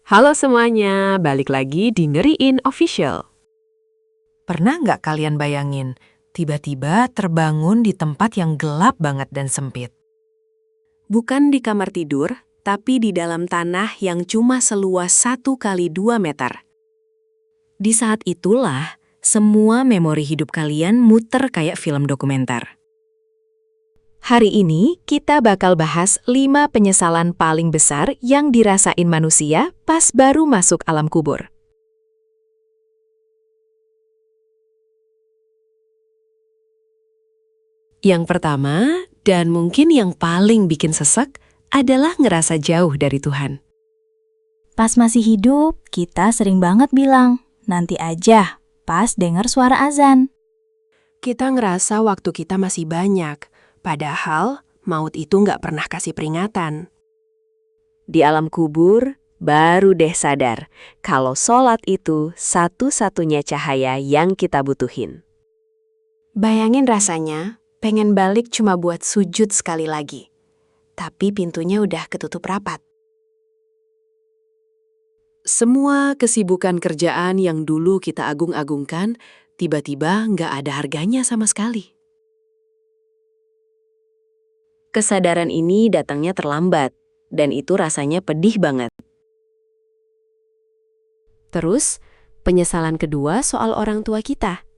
Halo semuanya, balik lagi di Ngeriin Official. Pernah nggak kalian bayangin, tiba-tiba terbangun di tempat yang gelap banget dan sempit? Bukan di kamar tidur, tapi di dalam tanah yang cuma seluas 1 x 2 meter. Di saat itulah, semua memori hidup kalian muter kayak film dokumenter. Hari ini, kita bakal bahas 5 penyesalan paling besar yang dirasain manusia pas baru masuk alam kubur. Yang pertama, dan mungkin yang paling bikin sesek, adalah ngerasa jauh dari Tuhan. Pas masih hidup, kita sering banget bilang, nanti aja, pas dengar suara azan. Kita ngerasa waktu kita masih banyak, padahal maut itu nggak pernah kasih peringatan. Di alam kubur, baru deh sadar kalau sholat itu satu-satunya cahaya yang kita butuhin. Bayangin rasanya, pengen balik cuma buat sujud sekali lagi. Tapi pintunya udah ketutup rapat. Semua kesibukan kerjaan yang dulu kita agung-agungkan, tiba-tiba nggak ada harganya sama sekali. Kesadaran ini datangnya terlambat, dan itu rasanya pedih banget. Terus, penyesalan kedua soal orang tua kita.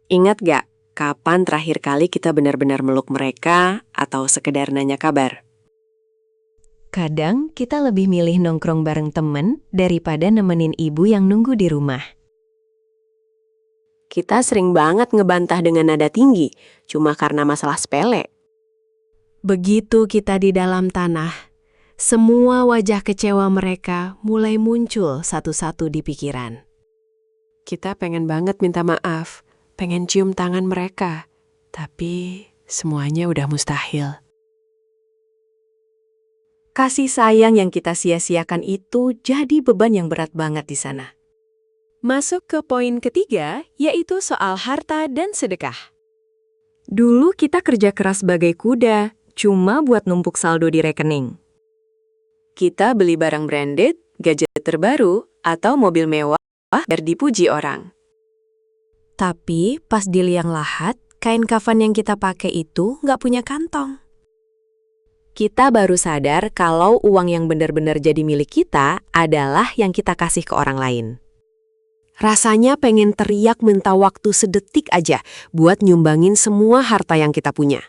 Ingat gak, kapan terakhir kali kita benar-benar meluk mereka atau sekedar nanya kabar? Kadang kita lebih milih nongkrong bareng temen daripada nemenin ibu yang nunggu di rumah. Kita sering banget ngebantah dengan nada tinggi, cuma karena masalah sepele. Begitu kita di dalam tanah, semua wajah kecewa mereka mulai muncul satu-satu di pikiran. Kita pengen banget minta maaf, pengen cium tangan mereka, tapi semuanya udah mustahil. Kasih sayang yang kita sia-siakan itu jadi beban yang berat banget di sana. Masuk ke poin ketiga, yaitu soal harta dan sedekah. Dulu kita kerja keras sebagai kuda, cuma buat numpuk saldo di rekening. Kita beli barang branded, gadget terbaru, atau mobil mewah biar dipuji orang. Tapi pas di liang lahat, kain kafan yang kita pakai itu nggak punya kantong. Kita baru sadar kalau uang yang benar-benar jadi milik kita adalah yang kita kasih ke orang lain. Rasanya pengen teriak minta waktu sedetik aja buat nyumbangin semua harta yang kita punya.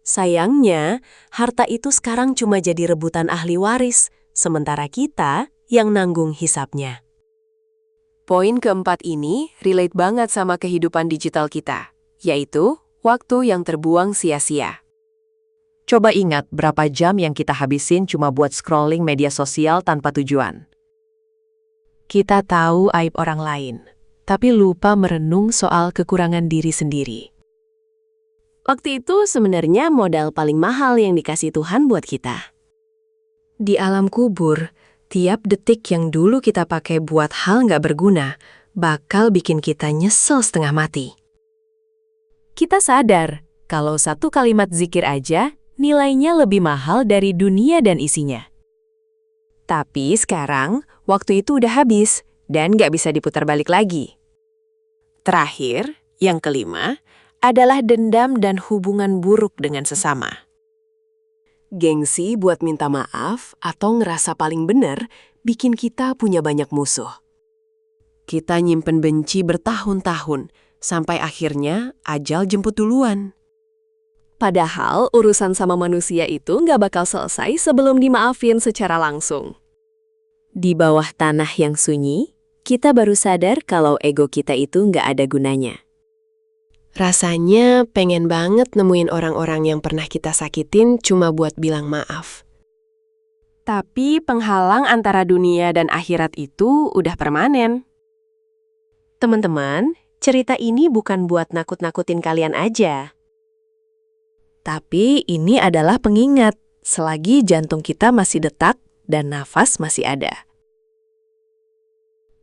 Sayangnya, harta itu sekarang cuma jadi rebutan ahli waris, sementara kita yang nanggung hisapnya. Poin keempat ini relate banget sama kehidupan digital kita, yaitu waktu yang terbuang sia-sia. Coba ingat berapa jam yang kita habisin cuma buat scrolling media sosial tanpa tujuan. Kita tahu aib orang lain, tapi lupa merenung soal kekurangan diri sendiri. Waktu itu sebenarnya modal paling mahal yang dikasih Tuhan buat kita. Di alam kubur, tiap detik yang dulu kita pakai buat hal nggak berguna, bakal bikin kita nyesel setengah mati. Kita sadar kalau satu kalimat zikir aja, nilainya lebih mahal dari dunia dan isinya. Tapi sekarang, waktu itu udah habis dan nggak bisa diputar balik lagi. Terakhir, yang kelima, adalah dendam dan hubungan buruk dengan sesama. Gengsi buat minta maaf atau ngerasa paling benar bikin kita punya banyak musuh. Kita nyimpen benci bertahun-tahun, sampai akhirnya ajal jemput duluan. Padahal urusan sama manusia itu nggak bakal selesai sebelum dimaafin secara langsung. Di bawah tanah yang sunyi, kita baru sadar kalau ego kita itu nggak ada gunanya. Rasanya pengen banget nemuin orang-orang yang pernah kita sakitin cuma buat bilang maaf. Tapi penghalang antara dunia dan akhirat itu udah permanen. Teman-teman, cerita ini bukan buat nakut-nakutin kalian aja. Tapi ini adalah pengingat, selagi jantung kita masih detak dan nafas masih ada.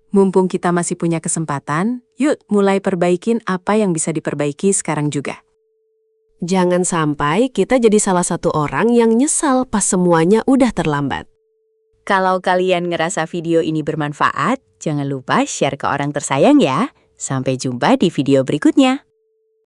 Mumpung kita masih punya kesempatan, yuk mulai perbaikin apa yang bisa diperbaiki sekarang juga. Jangan sampai kita jadi salah satu orang yang nyesal pas semuanya udah terlambat. Kalau kalian ngerasa video ini bermanfaat, jangan lupa share ke orang tersayang ya. Sampai jumpa di video berikutnya.